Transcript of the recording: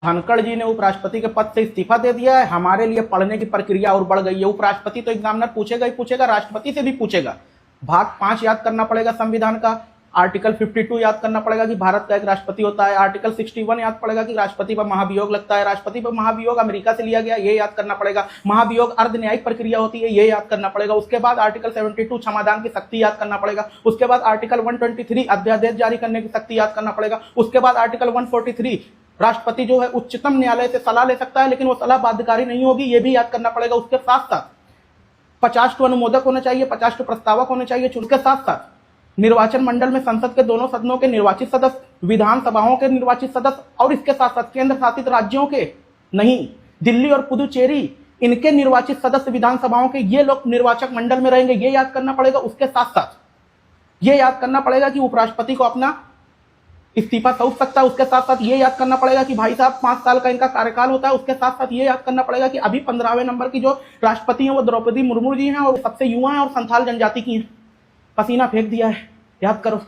धनखड़ जी ने उपराष्ट्रपति के पद से इस्तीफा दे दिया है। हमारे लिए पढ़ने की प्रक्रिया और बढ़ गई है। उपराष्ट्रपति तो एग्जामिनर पूछेगा ही पूछेगा, राष्ट्रपति से भी पूछेगा। भाग 5 याद करना पड़ेगा संविधान का, आर्टिकल 52 याद करना पड़ेगा कि भारत का एक राष्ट्रपति होता है, आर्टिकल 61 याद पड़ेगा कि राष्ट्रपति पर महाभियोग लगता है, राष्ट्रपति पर महाभियोग अमेरिका से लिया गया, ये याद करना पड़ेगा। महाभियोग अर्ध न्यायिक प्रक्रिया होती है, ये याद करना पड़ेगा। उसके बाद आर्टिकल 72 क्षमादान की शक्ति याद करना पड़ेगा। उसके बाद आर्टिकल 123 अध्यादेश जारी करने की शक्ति याद करना पड़ेगा। उसके बाद आर्टिकल 143 राष्ट्रपति जो है उच्चतम न्यायालय से सलाह ले सकता है, लेकिन वो सलाह बाध्यकारी नहीं होगी, ये भी याद करना पड़ेगा। उसके साथ साथ 50 अनुमोदक होना चाहिए, 50 प्रस्तावक होने चाहिए। उसके साथ साथ निर्वाचन मंडल में संसद के दोनों सदनों के निर्वाचित सदस्य, विधानसभाओं के निर्वाचित सदस्य, और इसके साथ साथ केंद्र शासित राज्यों के नहीं, दिल्ली और पुदुचेरी इनके निर्वाचित सदस्य विधानसभाओं के, ये लोग निर्वाचक मंडल में रहेंगे, ये याद करना पड़ेगा। उसके साथ साथ ये याद करना पड़ेगा कि उपराष्ट्रपति को अपना इस्तीफा सौंप सकता है। उसके साथ साथ ये याद करना पड़ेगा कि भाई साहब 5 साल का इनका कार्यकाल होता है। उसके साथ साथ ये याद करना पड़ेगा कि अभी 15वें नंबर की जो राष्ट्रपति हैं वो द्रौपदी मुर्मू जी हैं, और सबसे युवा हैं और संथाल जनजाति की हैं। पसीना फेंक दिया है, याद करो।